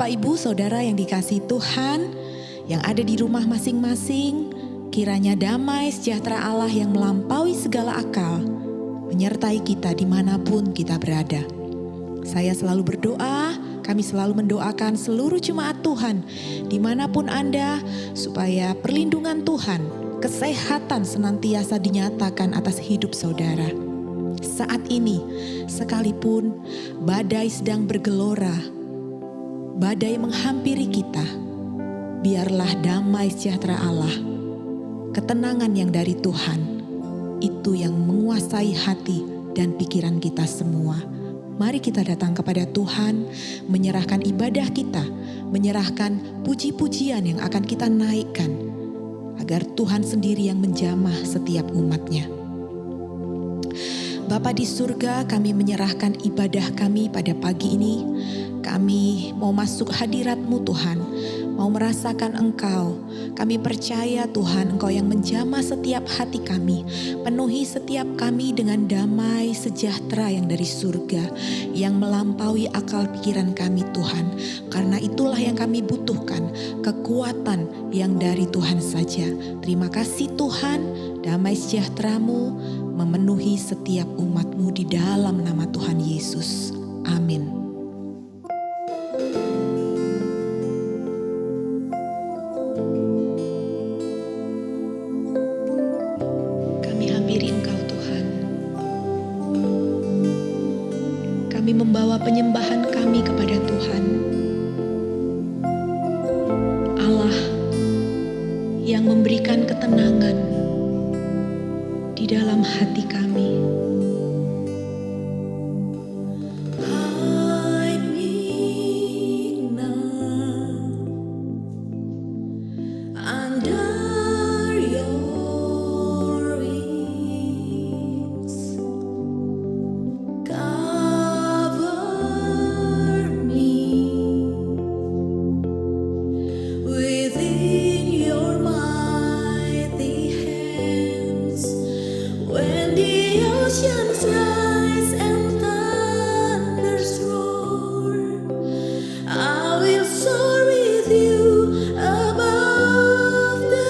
Bapak, Ibu, Saudara yang dikasihi Tuhan, yang ada di rumah masing-masing, kiranya damai sejahtera Allah yang melampaui segala akal, menyertai kita dimanapun kita berada. Saya selalu berdoa, kami selalu mendoakan seluruh jemaat Tuhan, dimanapun Anda, supaya perlindungan Tuhan, kesehatan senantiasa dinyatakan atas hidup saudara. Saat ini, sekalipun badai sedang bergelora, badai menghampiri kita, biarlah damai sejahtera Allah, ketenangan yang dari Tuhan, itu yang menguasai hati dan pikiran kita semua. Mari kita datang kepada Tuhan, menyerahkan ibadah kita, menyerahkan puji-pujian yang akan kita naikkan, agar Tuhan sendiri yang menjamah setiap umat-Nya. Bapa di surga, kami menyerahkan ibadah kami pada pagi ini. Kami mau masuk hadirat-Mu Tuhan, mau merasakan Engkau. Kami percaya Tuhan, Engkau yang menjamah setiap hati kami. Penuhi setiap kami dengan damai sejahtera yang dari surga, yang melampaui akal pikiran kami Tuhan. Karena itulah yang kami butuhkan, kekuatan yang dari Tuhan saja. Terima kasih Tuhan, damai sejahtera-Mu memenuhi setiap umat-Mu di dalam nama Tuhan Yesus. Amin. Kami hampiri Engkau Tuhan. Kami membawa penyembahan kami kepada Tuhan. Allah yang memberikan ketenangan di dalam hati kami. I will soar with you above the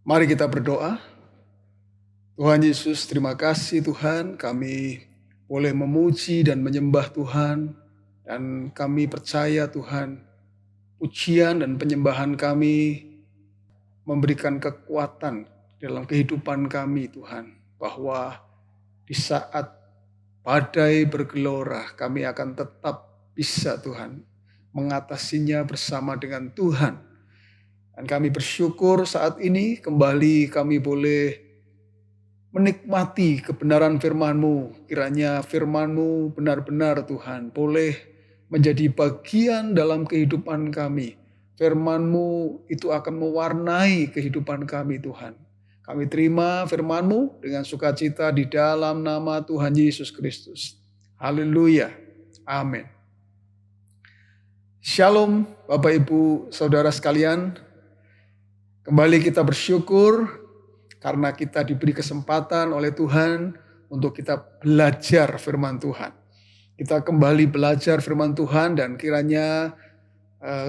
Mari kita berdoa. Tuhan Yesus, terima kasih Tuhan, kami boleh memuji dan menyembah Tuhan. Dan kami percaya Tuhan, pujian dan penyembahan kami memberikan kekuatan dalam kehidupan kami Tuhan. Bahwa di saat badai bergelora, kami akan tetap bisa Tuhan mengatasinya bersama dengan Tuhan. Dan kami bersyukur saat ini kembali kami boleh menikmati kebenaran firman-Mu. Kiranya firman-Mu benar-benar Tuhan boleh menjadi bagian dalam kehidupan kami. Firman-Mu itu akan mewarnai kehidupan kami Tuhan. Kami terima firman-Mu dengan sukacita di dalam nama Tuhan Yesus Kristus. Haleluya. Amin. Shalom Bapak Ibu Saudara sekalian. Kembali kita bersyukur karena kita diberi kesempatan oleh Tuhan untuk kita belajar firman Tuhan. Kita kembali belajar firman Tuhan dan kiranya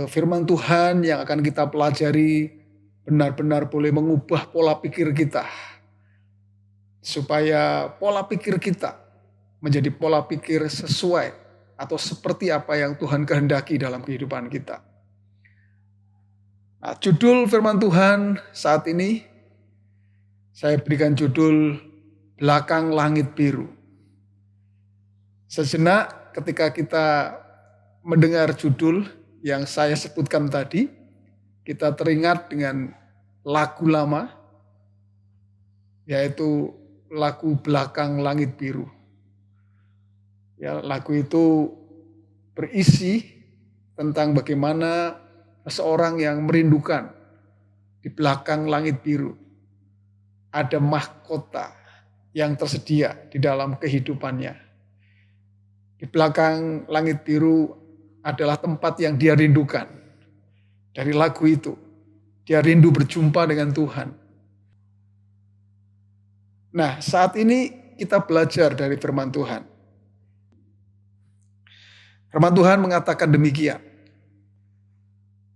firman Tuhan yang akan kita pelajari benar-benar boleh mengubah pola pikir kita. Supaya pola pikir kita menjadi pola pikir sesuai atau seperti apa yang Tuhan kehendaki dalam kehidupan kita. Nah, judul firman Tuhan saat ini saya berikan judul Belakang Langit Biru. Sejenak ketika kita mendengar judul yang saya sebutkan tadi, kita teringat dengan lagu lama, yaitu lagu Belakang Langit Biru. Ya, lagu itu berisi tentang bagaimana seseorang yang merindukan di belakang langit biru ada mahkota yang tersedia di dalam kehidupannya. Di belakang langit biru adalah tempat yang dia rindukan. Dari lagu itu, dia rindu berjumpa dengan Tuhan. Nah, saat ini kita belajar dari firman Tuhan. Firman Tuhan mengatakan demikian.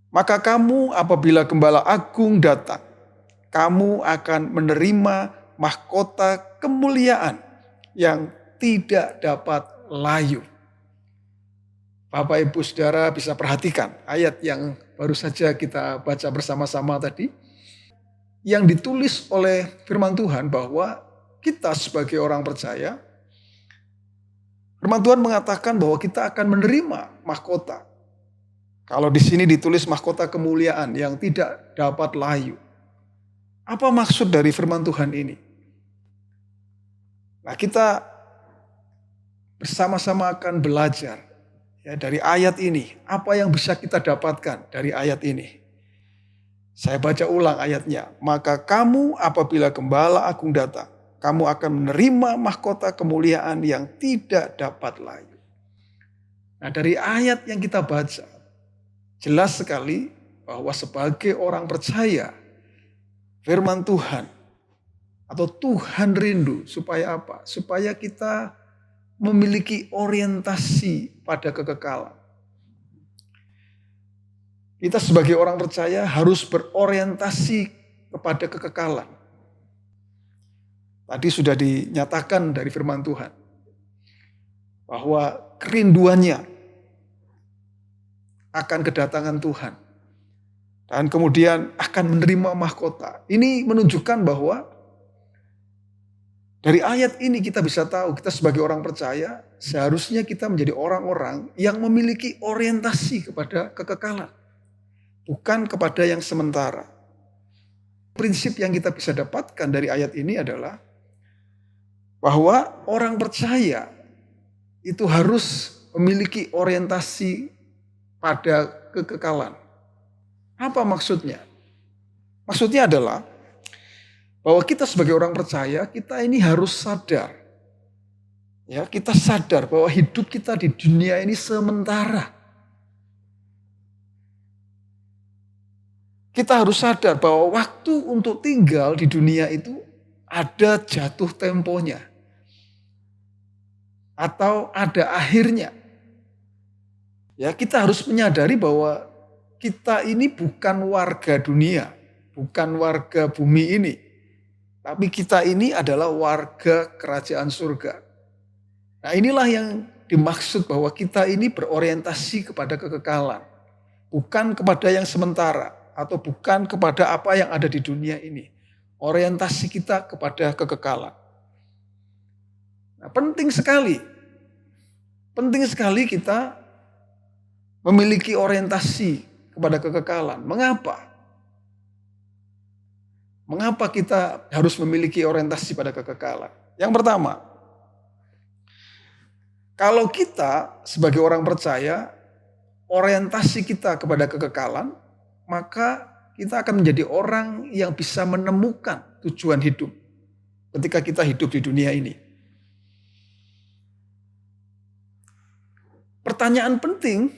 Maka kamu apabila Gembala Agung datang, kamu akan menerima mahkota kemuliaan yang tidak dapat layu. Bapak Ibu Saudara bisa perhatikan ayat yang baru saja kita baca bersama-sama tadi. Yang ditulis oleh firman Tuhan bahwa kita sebagai orang percaya, firman Tuhan mengatakan bahwa kita akan menerima mahkota. Kalau di sini ditulis mahkota kemuliaan yang tidak dapat layu. Apa maksud dari firman Tuhan ini? Nah, kita bersama-sama akan belajar ya dari ayat ini. Apa yang bisa kita dapatkan dari ayat ini? Saya baca ulang ayatnya. Maka kamu apabila Gembala Agung datang, kamu akan menerima mahkota kemuliaan yang tidak dapat layu. Nah, dari ayat yang kita baca, jelas sekali bahwa sebagai orang percaya, firman Tuhan atau Tuhan rindu supaya apa? Supaya kita memiliki orientasi pada kekekalan. Kita sebagai orang percaya harus berorientasi kepada kekekalan. Tadi sudah dinyatakan dari firman Tuhan bahwa kerinduannya akan kedatangan Tuhan. Dan kemudian akan menerima mahkota. Ini menunjukkan bahwa dari ayat ini kita bisa tahu kita sebagai orang percaya seharusnya kita menjadi orang-orang yang memiliki orientasi kepada kekekalan. Bukan kepada yang sementara. Prinsip yang kita bisa dapatkan dari ayat ini adalah bahwa orang percaya itu harus memiliki orientasi pada kekekalan. Apa maksudnya? Maksudnya adalah bahwa kita sebagai orang percaya, kita ini harus sadar. Ya, kita sadar bahwa hidup kita di dunia ini sementara. Kita harus sadar bahwa waktu untuk tinggal di dunia itu ada jatuh temponya. Atau ada akhirnya. Ya, kita harus menyadari bahwa kita ini bukan warga dunia, bukan warga bumi ini. Tapi kita ini adalah warga kerajaan surga. Nah, inilah yang dimaksud bahwa kita ini berorientasi kepada kekekalan. Bukan kepada yang sementara atau bukan kepada apa yang ada di dunia ini. Orientasi kita kepada kekekalan. Nah, penting sekali kita memiliki orientasi kepada kekekalan. Mengapa? Mengapa kita harus memiliki orientasi pada kekekalan? Yang pertama, kalau kita sebagai orang percaya, orientasi kita kepada kekekalan, maka kita akan menjadi orang yang bisa menemukan tujuan hidup ketika kita hidup di dunia ini. Pertanyaan penting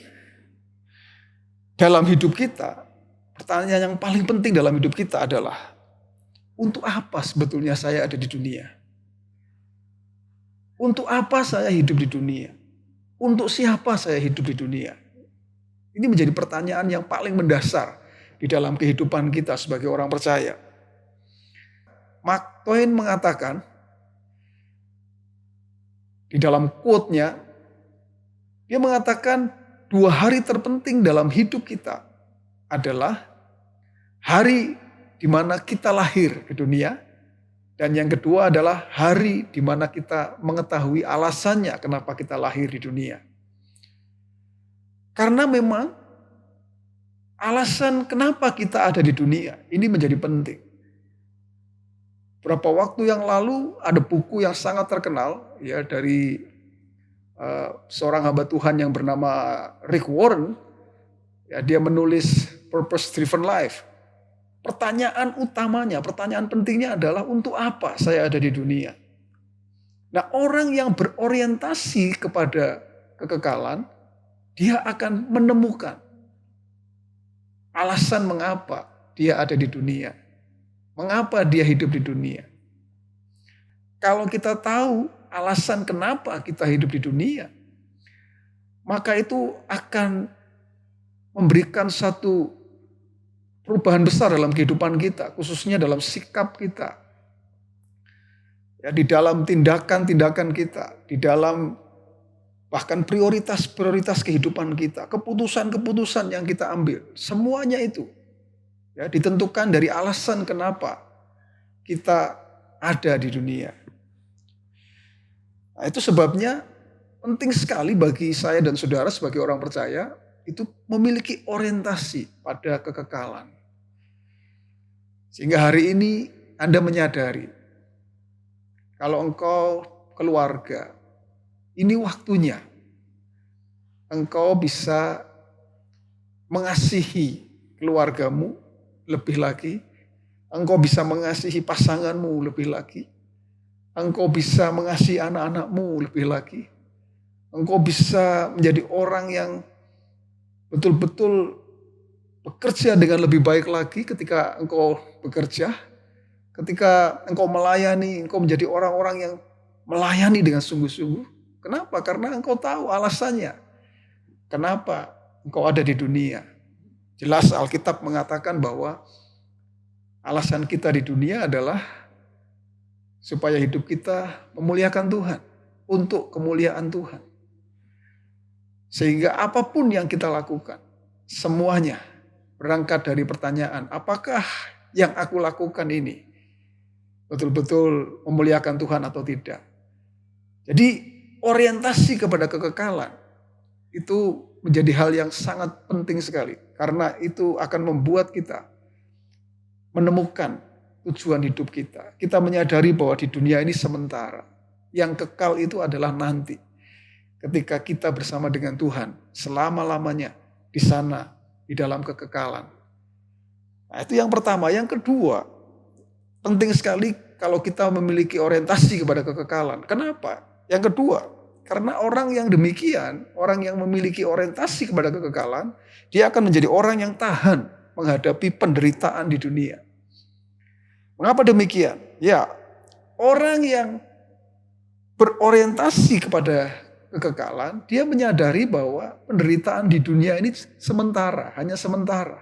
dalam hidup kita, pertanyaan yang paling penting dalam hidup kita adalah, untuk apa sebetulnya saya ada di dunia? Untuk apa saya hidup di dunia? Untuk siapa saya hidup di dunia? Ini menjadi pertanyaan yang paling mendasar di dalam kehidupan kita sebagai orang percaya. Mark Twain mengatakan di dalam quote-nya, dia mengatakan 2 hari terpenting dalam hidup kita adalah hari di mana kita lahir ke dunia, dan yang kedua adalah hari di mana kita mengetahui alasannya kenapa kita lahir di dunia. Karena memang alasan kenapa kita ada di dunia ini menjadi penting. Beberapa waktu yang lalu ada buku yang sangat terkenal ya dari seorang hamba Tuhan yang bernama Rick Warren. Ya, dia menulis Purpose Driven Life. Pertanyaan utamanya, pertanyaan pentingnya adalah untuk apa saya ada di dunia? Nah, orang yang berorientasi kepada kekekalan, dia akan menemukan alasan mengapa dia ada di dunia. Mengapa dia hidup di dunia. Kalau kita tahu alasan kenapa kita hidup di dunia, maka itu akan memberikan satu perubahan besar dalam kehidupan kita, khususnya dalam sikap kita. Ya, di dalam tindakan-tindakan kita, di dalam bahkan prioritas-prioritas kehidupan kita, keputusan-keputusan yang kita ambil, semuanya itu ya ditentukan dari alasan kenapa kita ada di dunia. Nah, itu sebabnya penting sekali bagi saya dan saudara sebagai orang percaya itu memiliki orientasi pada kekekalan. Sehingga hari ini Anda menyadari kalau engkau keluarga, ini waktunya engkau bisa mengasihi keluargamu lebih lagi, engkau bisa mengasihi pasanganmu lebih lagi, engkau bisa mengasihi anak-anakmu lebih lagi, engkau bisa menjadi orang yang betul-betul bekerja dengan lebih baik lagi ketika engkau bekerja, ketika engkau melayani, engkau menjadi orang-orang yang melayani dengan sungguh-sungguh. Kenapa? Karena engkau tahu alasannya. Kenapa engkau ada di dunia. Jelas Alkitab mengatakan bahwa alasan kita di dunia adalah supaya hidup kita memuliakan Tuhan, untuk kemuliaan Tuhan. Sehingga apapun yang kita lakukan, semuanya berangkat dari pertanyaan, apakah yang aku lakukan ini betul-betul memuliakan Tuhan atau tidak. Jadi orientasi kepada kekekalan itu menjadi hal yang sangat penting sekali. Karena itu akan membuat kita menemukan tujuan hidup kita. Kita menyadari bahwa di dunia ini sementara. Yang kekal itu adalah nanti. Ketika kita bersama dengan Tuhan selama-lamanya di sana. Di dalam kekekalan. Nah, itu yang pertama. Yang kedua, penting sekali kalau kita memiliki orientasi kepada kekekalan. Kenapa? Yang kedua, karena orang yang demikian, orang yang memiliki orientasi kepada kekekalan, dia akan menjadi orang yang tahan menghadapi penderitaan di dunia. Mengapa demikian? Ya, orang yang berorientasi kepada kekekalan, dia menyadari bahwa penderitaan di dunia ini sementara, hanya sementara.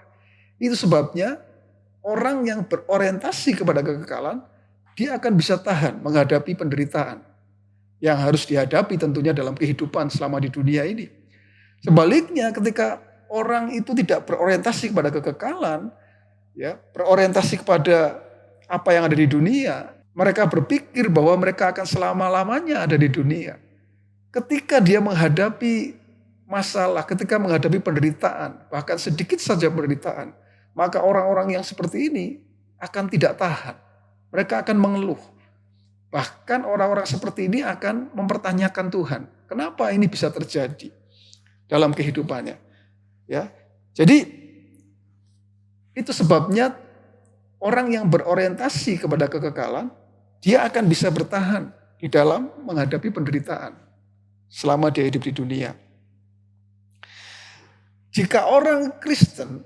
Itu sebabnya orang yang berorientasi kepada kekekalan, dia akan bisa tahan menghadapi penderitaan yang harus dihadapi tentunya dalam kehidupan selama di dunia ini. Sebaliknya ketika orang itu tidak berorientasi kepada kekekalan, ya, berorientasi kepada apa yang ada di dunia, mereka berpikir bahwa mereka akan selama-lamanya ada di dunia. Ketika dia menghadapi masalah, ketika menghadapi penderitaan, bahkan sedikit saja penderitaan, maka orang-orang yang seperti ini akan tidak tahan. Mereka akan mengeluh. Bahkan orang-orang seperti ini akan mempertanyakan Tuhan. Kenapa ini bisa terjadi dalam kehidupannya? Ya, jadi itu sebabnya orang yang berorientasi kepada kekekalan, dia akan bisa bertahan di dalam menghadapi penderitaan selama dia hidup di dunia. Jika orang Kristen,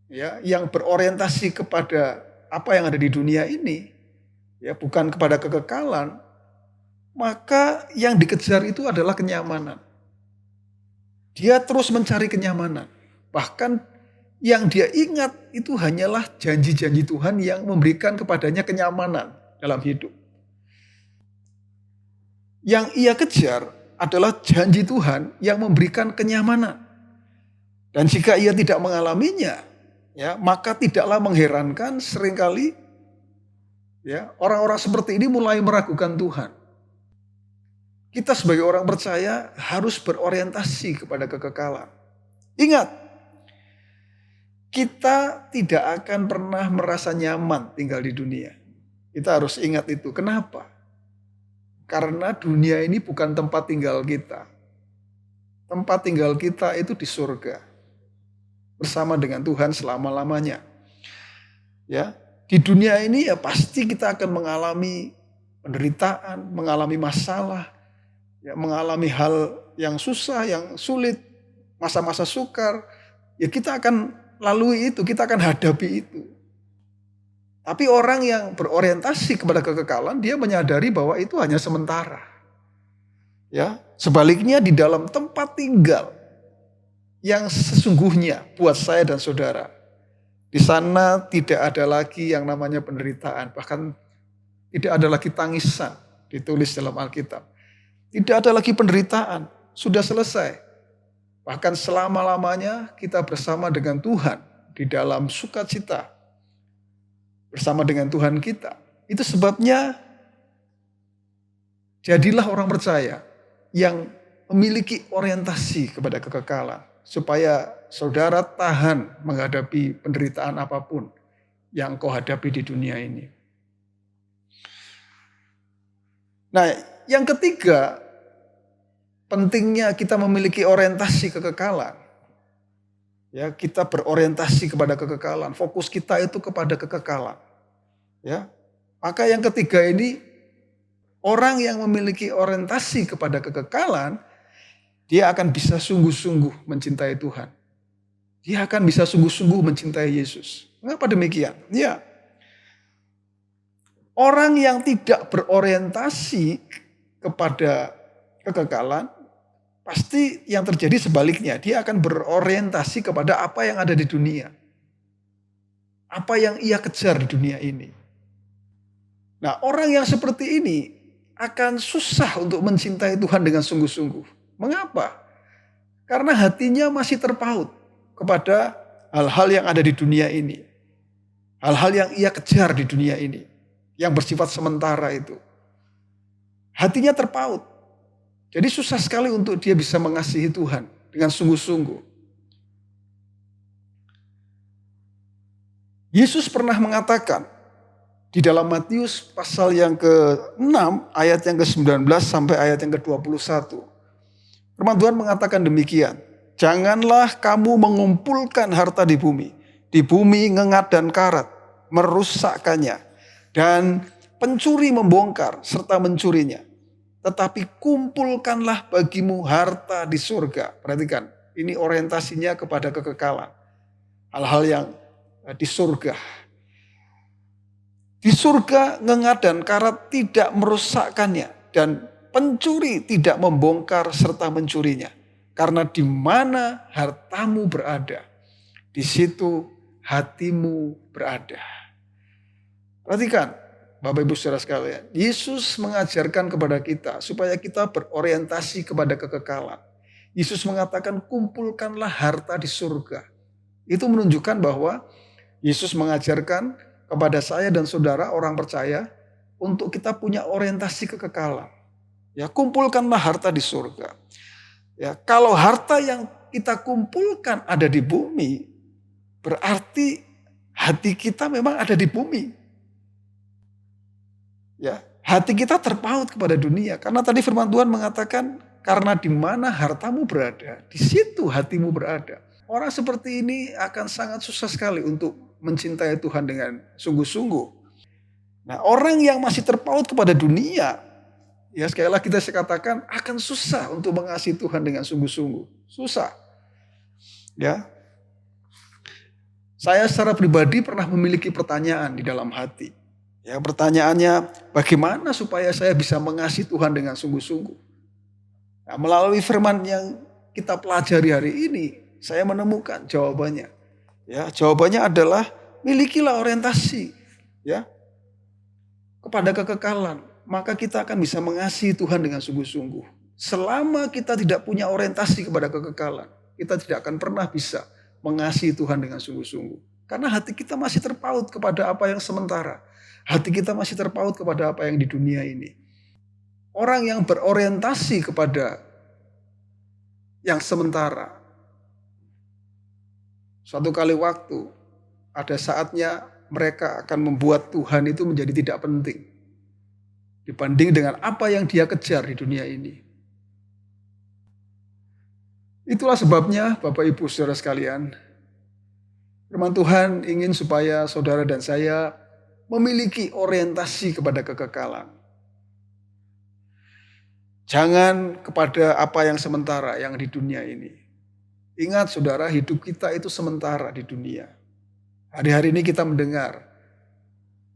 ya, yang berorientasi kepada apa yang ada di dunia ini, ya, bukan kepada kekekalan, maka yang dikejar itu adalah kenyamanan. Dia terus mencari kenyamanan. Bahkan yang dia ingat itu hanyalah janji-janji Tuhan yang memberikan kepadanya kenyamanan dalam hidup. Yang ia kejar adalah janji Tuhan yang memberikan kenyamanan. Dan jika ia tidak mengalaminya, ya, maka tidaklah mengherankan seringkali, ya, orang-orang seperti ini mulai meragukan Tuhan. Kita sebagai orang percaya harus berorientasi kepada kekekalan. Ingat, kita tidak akan pernah merasa nyaman tinggal di dunia. Kita harus ingat itu. Kenapa? Karena dunia ini bukan tempat tinggal kita. Tempat tinggal kita itu di surga. Bersama dengan Tuhan selama-lamanya. Ya, di dunia ini ya pasti kita akan mengalami penderitaan, mengalami masalah, ya, mengalami hal yang susah, yang sulit, masa-masa sukar. Ya kita akan lalui itu, kita akan hadapi itu. Tapi orang yang berorientasi kepada kekekalan, dia menyadari bahwa itu hanya sementara. Ya, sebaliknya di dalam tempat tinggal yang sesungguhnya buat saya dan saudara, di sana tidak ada lagi yang namanya penderitaan, bahkan tidak ada lagi tangisan, ditulis dalam Alkitab. Tidak ada lagi penderitaan, sudah selesai. Bahkan selama-lamanya kita bersama dengan Tuhan di dalam sukacita bersama dengan Tuhan kita. Itu sebabnya jadilah orang percaya yang memiliki orientasi kepada kekekalan. Supaya saudara tahan menghadapi penderitaan apapun yang kau hadapi di dunia ini. Nah, yang ketiga, pentingnya kita memiliki orientasi kekekalan. Ya, kita berorientasi kepada kekekalan. Fokus kita itu kepada kekekalan. Ya, maka yang ketiga ini, orang yang memiliki orientasi kepada kekekalan, dia akan bisa sungguh-sungguh mencintai Tuhan. Dia akan bisa sungguh-sungguh mencintai Yesus. Mengapa demikian? Ya, orang yang tidak berorientasi kepada kekekalan, pasti yang terjadi sebaliknya. Dia akan berorientasi kepada apa yang ada di dunia. Apa yang ia kejar di dunia ini. Nah, orang yang seperti ini akan susah untuk mencintai Tuhan dengan sungguh-sungguh. Mengapa? Karena hatinya masih terpaut kepada hal-hal yang ada di dunia ini. Hal-hal yang ia kejar di dunia ini. Yang bersifat sementara itu. Hatinya terpaut. Jadi susah sekali untuk dia bisa mengasihi Tuhan dengan sungguh-sungguh. Yesus pernah mengatakan di dalam Matius pasal yang ke-6 ayat yang ke-19 sampai ayat yang ke-21. Firman Tuhan mengatakan demikian. Janganlah kamu mengumpulkan harta di bumi. Di bumi ngengat dan karat, merusakkannya. Dan pencuri membongkar serta mencurinya. Tetapi kumpulkanlah bagimu harta di surga. Perhatikan, ini orientasinya kepada kekekalan. Hal-hal yang di surga. Di surga ngengat dan karat tidak merusakkannya. Dan pencuri tidak membongkar serta mencurinya. Karena di mana hartamu berada, di situ hatimu berada. Perhatikan Bapak Ibu saudara sekalian, Yesus mengajarkan kepada kita supaya kita berorientasi kepada kekekalan. Yesus mengatakan kumpulkanlah harta di surga. Itu menunjukkan bahwa Yesus mengajarkan kepada saya dan saudara orang percaya untuk kita punya orientasi kekekalan. Ya, kumpulkanlah harta di surga. Ya, kalau harta yang kita kumpulkan ada di bumi, berarti hati kita memang ada di bumi. Ya, hati kita terpaut kepada dunia. Karena tadi firman Tuhan mengatakan, karena di mana hartamu berada, di situ hatimu berada. Orang seperti ini akan sangat susah sekali untuk mencintai Tuhan dengan sungguh-sungguh. Nah, orang yang masih terpaut kepada dunia, ya sekali lagi saya katakan akan susah untuk mengasihi Tuhan dengan sungguh-sungguh. Susah. Ya. Saya secara pribadi pernah memiliki pertanyaan di dalam hati. Ya, pertanyaannya, bagaimana supaya saya bisa mengasihi Tuhan dengan sungguh-sungguh? Nah, melalui firman yang kita pelajari hari ini, saya menemukan jawabannya. Ya, jawabannya adalah milikilah orientasi, ya, kepada kekekalan. Maka kita akan bisa mengasihi Tuhan dengan sungguh-sungguh. Selama kita tidak punya orientasi kepada kekekalan, kita tidak akan pernah bisa mengasihi Tuhan dengan sungguh-sungguh. Karena hati kita masih terpaut kepada apa yang sementara. Hati kita masih terpaut kepada apa yang di dunia ini. Orang yang berorientasi kepada yang sementara, suatu kali waktu, ada saatnya mereka akan membuat Tuhan itu menjadi tidak penting. Dibanding dengan apa yang dia kejar di dunia ini. Itulah sebabnya Bapak Ibu saudara sekalian, firman Tuhan ingin supaya saudara dan saya memiliki orientasi kepada kekekalan. Jangan kepada apa yang sementara yang di dunia ini. Ingat saudara, hidup kita itu sementara di dunia. Hari-hari ini kita mendengar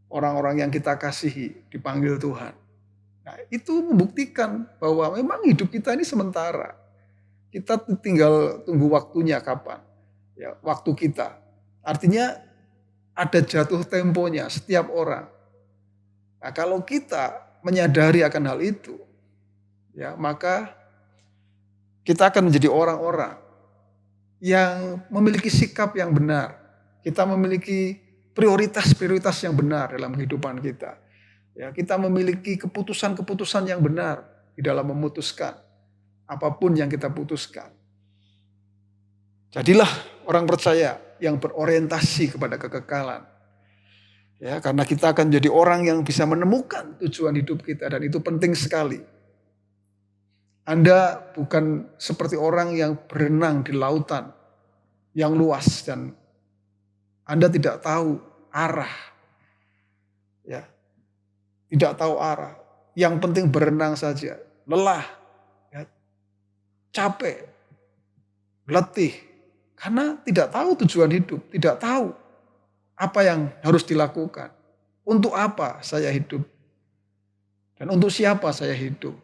orang-orang yang kita kasihi dipanggil Tuhan. Nah, itu membuktikan bahwa memang hidup kita ini sementara. Kita tinggal tunggu waktunya kapan. Ya, waktu kita. Artinya ada jatuh temponya setiap orang. Nah, kalau kita menyadari akan hal itu, ya, maka kita akan menjadi orang-orang yang memiliki sikap yang benar. Kita memiliki prioritas-prioritas yang benar dalam kehidupan kita. Ya, kita memiliki keputusan-keputusan yang benar di dalam memutuskan apapun yang kita putuskan. Jadilah orang percaya yang berorientasi kepada kekekalan. Ya, karena kita akan jadi orang yang bisa menemukan tujuan hidup kita dan itu penting sekali. Anda bukan seperti orang yang berenang di lautan yang luas dan Anda tidak tahu arah. Ya. Tidak tahu arah. Yang penting berenang saja. Lelah. Ya. Capek. Letih. Karena tidak tahu tujuan hidup. Tidak tahu apa yang harus dilakukan. Untuk apa saya hidup. Dan untuk siapa saya hidup.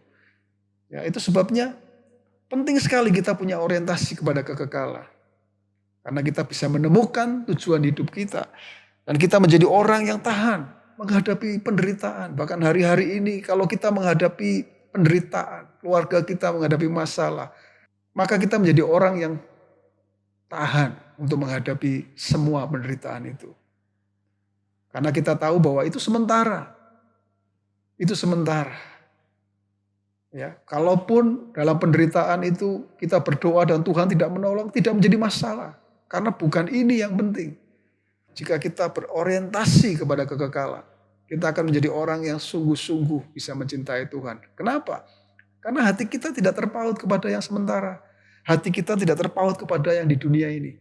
Ya, itu sebabnya penting sekali kita punya orientasi kepada kekekalan. Karena kita bisa menemukan tujuan hidup kita. Dan kita menjadi orang yang tahan menghadapi penderitaan. Bahkan hari-hari ini kalau kita menghadapi penderitaan, keluarga kita menghadapi masalah, maka kita menjadi orang yang tahan untuk menghadapi semua penderitaan itu. Karena kita tahu bahwa itu sementara. Itu sementara. Ya, kalaupun dalam penderitaan itu kita berdoa dan Tuhan tidak menolong, tidak menjadi masalah. Karena bukan ini yang penting. Jika kita berorientasi kepada kekekalan, kita akan menjadi orang yang sungguh-sungguh bisa mencintai Tuhan. Kenapa? Karena hati kita tidak terpaut kepada yang sementara. Hati kita tidak terpaut kepada yang di dunia ini.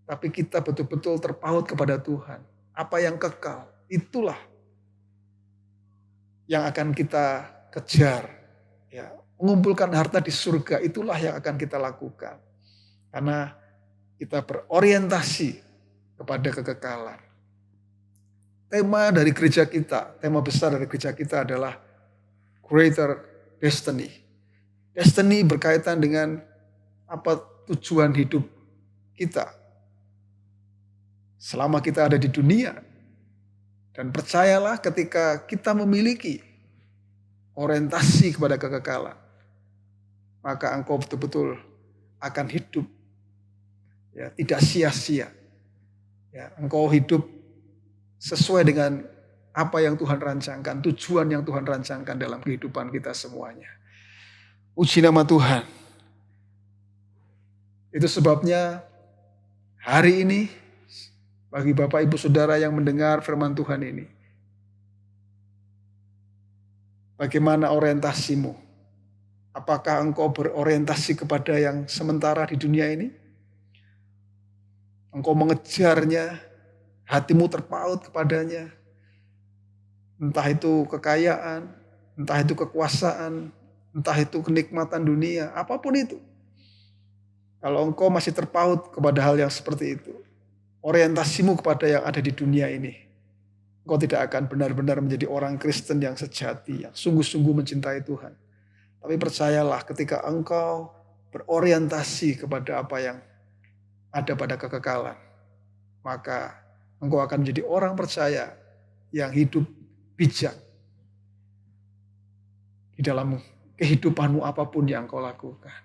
Tapi kita betul-betul terpaut kepada Tuhan. Apa yang kekal, itulah yang akan kita kejar. Ya, mengumpulkan harta di surga, itulah yang akan kita lakukan. Karena kita berorientasi kepada kekekalan. Tema dari gereja kita, tema besar dari gereja kita adalah Greater Destiny. Destiny berkaitan dengan apa tujuan hidup kita. selama kita ada di dunia. Dan percayalah ketika kita memiliki orientasi kepada kekekalan, maka engkau betul-betul akan hidup ya, tidak sia-sia. Ya, engkau hidup sesuai dengan apa yang Tuhan rancangkan, tujuan yang Tuhan rancangkan dalam kehidupan kita semuanya. Puji nama Tuhan. Itu sebabnya hari ini bagi Bapak Ibu Saudara yang mendengar firman Tuhan ini, bagaimana orientasimu? Apakah engkau berorientasi kepada yang sementara di dunia ini? Engkau mengejarnya, hatimu terpaut kepadanya. Entah itu kekayaan, entah itu kekuasaan, entah itu kenikmatan dunia, apapun itu. Kalau engkau masih terpaut kepada hal yang seperti itu, orientasimu kepada yang ada di dunia ini, engkau tidak akan benar-benar menjadi orang Kristen yang sejati, yang sungguh-sungguh mencintai Tuhan. Tapi percayalah ketika engkau berorientasi kepada apa yang ada pada kekekalan, maka engkau akan menjadi orang percaya yang hidup bijak di dalam kehidupanmu apapun yang engkau lakukan.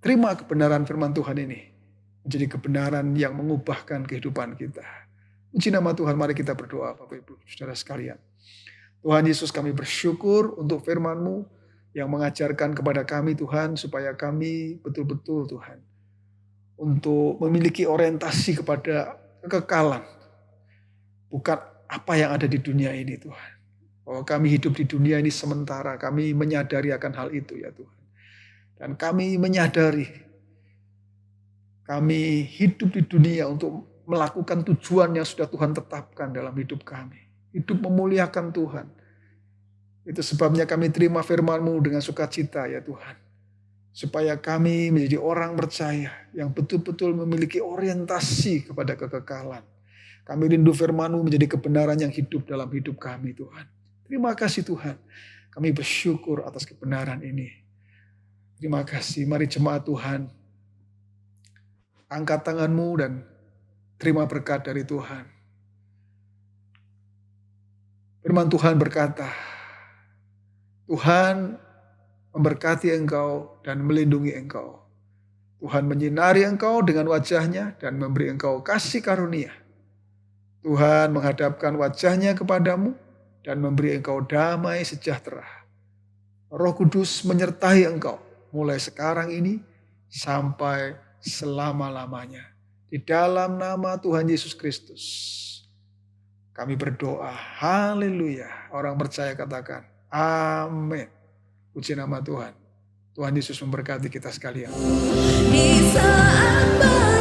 Terima kebenaran firman Tuhan ini menjadi kebenaran yang mengubahkan kehidupan kita. Puji nama Tuhan, mari kita berdoa Bapak Ibu Saudara sekalian. Tuhan Yesus, kami bersyukur untuk firman-Mu yang mengajarkan kepada kami Tuhan, supaya kami betul-betul Tuhan, untuk memiliki orientasi kepada kekekalan. Bukan apa yang ada di dunia ini Tuhan. Bahwa kami hidup di dunia ini sementara, kami menyadari akan hal itu ya Tuhan. Dan kami menyadari, kami hidup di dunia untuk melakukan tujuan yang sudah Tuhan tetapkan dalam hidup kami. Hidup memuliakan Tuhan. Itu sebabnya kami terima firman-Mu dengan sukacita ya Tuhan. Supaya kami menjadi orang percaya yang betul-betul memiliki orientasi kepada kekekalan. Kami rindu firman-Mu menjadi kebenaran yang hidup dalam hidup kami Tuhan. Terima kasih Tuhan. Kami bersyukur atas kebenaran ini. Terima kasih. Mari jemaat Tuhan, angkat tangan-Mu dan terima berkat dari Tuhan. Firman Tuhan berkata, Tuhan memberkati engkau dan melindungi engkau. Tuhan menyinari engkau dengan wajah-Nya dan memberi engkau kasih karunia. Tuhan menghadapkan wajah-Nya kepadamu dan memberi engkau damai sejahtera. Roh Kudus menyertai engkau mulai sekarang ini sampai selama-lamanya. Di dalam nama Tuhan Yesus Kristus kami berdoa. Haleluya. Orang percaya katakan amin. Puji nama Tuhan. Tuhan Yesus memberkati kita sekalian. Di saat